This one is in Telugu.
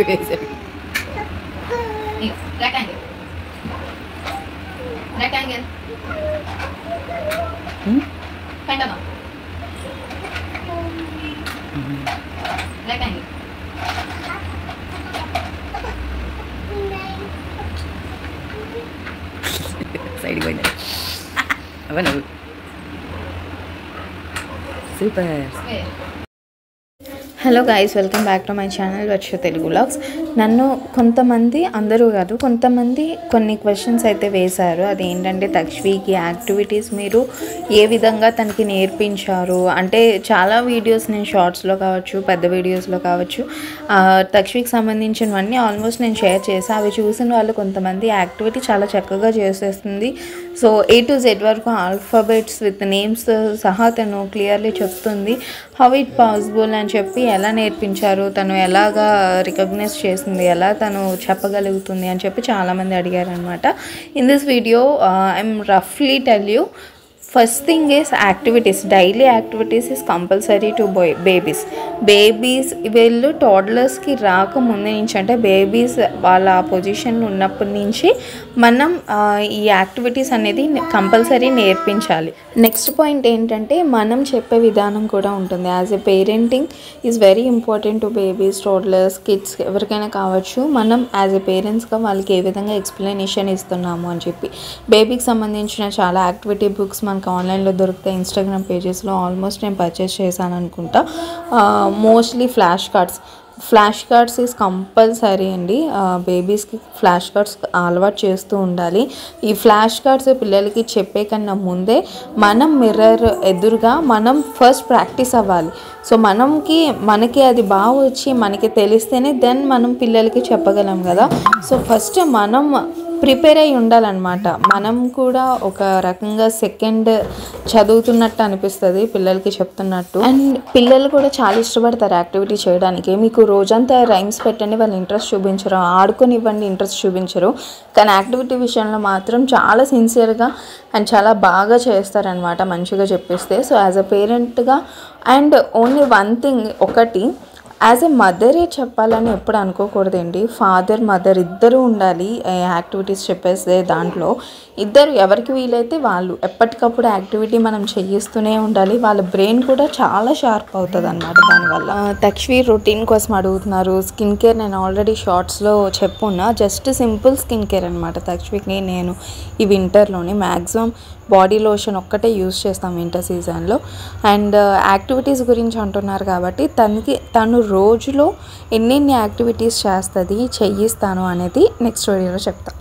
rectangle pentagon rectangle side going avanu super square. Hello guys, welcome back to my channel Varsha Telugu vlogs. నన్ను కొంతమంది, అందరూ కాదు కొంతమంది కొన్ని క్వశ్చన్స్ అయితే వేశారు. అదేంటంటే తక్ష్వీకి యాక్టివిటీస్ మీరు ఏ విధంగా తనకి నేర్పించారు అంటే, చాలా వీడియోస్ నేను షార్ట్స్లో కావచ్చు, పెద్ద వీడియోస్లో కావచ్చు, తక్ష్వీకి సంబంధించినవన్నీ ఆల్మోస్ట్ నేను షేర్ చేశాను. అవి చూసిన వాళ్ళు కొంతమంది యాక్టివిటీ చాలా చక్కగా చేసేస్తుంది, సో A to Z వరకు ఆల్ఫాబెట్స్ విత్ నేమ్స్ సహా తను క్లియర్లీ చెప్తుంది. హౌ ఇట్ పాసిబుల్ అని చెప్పి, ఎలా నేర్పించారు, తను ఎలాగా రికగ్నైజ్ చేసింది, ఎలా తను చెప్పగలుగుతుంది అని చెప్పి చాలామంది అడిగారు అనమాట. ఇన్ దిస్ వీడియో ఐఎమ్ రఫ్లీ tell you. First thing is activities. Daily activities is compulsory to babies వీళ్ళు టోడ్లర్స్కి రాకముందు నుంచి, అంటే బేబీస్ వాళ్ళ పొజిషన్లో ఉన్నప్పటి నుంచి మనం ఈ యాక్టివిటీస్ అనేది కంపల్సరీ నేర్పించాలి. నెక్స్ట్ పాయింట్ ఏంటంటే, మనం చెప్పే విధానం కూడా ఉంటుంది. As a parenting is very important to babies, toddlers, kids ఎవరికైనా కావచ్చు. మనం యాజ్ ఎ పేరెంట్స్గా వాళ్ళకి ఏ విధంగా ఎక్స్ప్లెనేషన్ ఇస్తున్నాము అని చెప్పి. బేబీకి సంబంధించిన చాలా యాక్టివిటీ బుక్స్ మనకు ఆన్లైన్లో దొరుకుతాయి. ఇన్స్టాగ్రామ్ పేజెస్లో ఆల్మోస్ట్ నేను పర్చేస్ చేశాను అనుకుంటా. Mostly flash cards is compulsory అండి. బేబీస్కి ఫ్లాష్ కార్డ్స్ అలవాటు చేస్తూ ఉండాలి. ఈ ఫ్లాష్ కార్డ్స్ పిల్లలకి చెప్పే కన్నా ముందే మనం మిర్రర్ ఎదురుగా మనం ఫస్ట్ ప్రాక్టీస్ అవ్వాలి. సో మనకి అది బాగా వచ్చి మనకి తెలిస్తేనే దెన్ మనం పిల్లలకి చెప్పగలం కదా. సో ఫస్ట్ మనం ప్రిపేర్ అయి ఉండాలన్నమాట. మనం కూడా ఒక రకంగా సెకండ్ చదువుతున్నట్టు అనిపిస్తుంది పిల్లలకి చెప్తున్నట్టు. అండ్ పిల్లలు కూడా చాలా ఇష్టపడతారు యాక్టివిటీ చేయడానికి. మీకు రోజంతా రైమ్స్ పెట్టండి, వాళ్ళు ఇంట్రెస్ట్ చూపించరు. ఆడుకొనివ్వండి, ఇంట్రెస్ట్ చూపించరు. కానీ యాక్టివిటీ విషయంలో మాత్రం చాలా సిన్సియర్గా అండ్ చాలా బాగా చేస్తారనమాట, మంచిగా చెప్పిస్తే. సో యాజ్ అ పేరెంట్గా అండ్ ఓన్లీ వన్ థింగ్, ఒకటి యాజ్ ఎ మదరే చెప్పాలని ఎప్పుడు అనుకోకూడదండి. ఫాదర్ మదర్ ఇద్దరు ఉండాలి యాక్టివిటీస్ చెప్పేస్తే. దాంట్లో ఇద్దరు ఎవరికి వీలైతే వాళ్ళు ఎప్పటికప్పుడు యాక్టివిటీ మనం చేయిస్తూనే ఉండాలి. వాళ్ళ బ్రెయిన్ కూడా చాలా షార్ప్ అవుతుంది అన్నమాట దానివల్ల. తక్ష్వీ రొటీన్ కోసం అడుగుతున్నారు. స్కిన్ కేర్ నేను ఆల్రెడీ షార్ట్స్లో చెప్పున్నా. జస్ట్ సింపుల్ స్కిన్ కేర్ అనమాట తక్ష్వీకి. నేను ఈ వింటర్లోనే మ్యాక్సిమం బాడీ లోషన్ ఒక్కటే యూజ్ చేస్తాం వింటర్ సీజన్లో. అండ్ యాక్టివిటీస్ గురించి అంటున్నారు కాబట్టి తను రోజులో ఎన్నెన్ని యాక్టివిటీస్ చేస్తుంది, చెయ్యిస్తాను అనేది నెక్స్ట్ వీడియోలో చెప్తాను.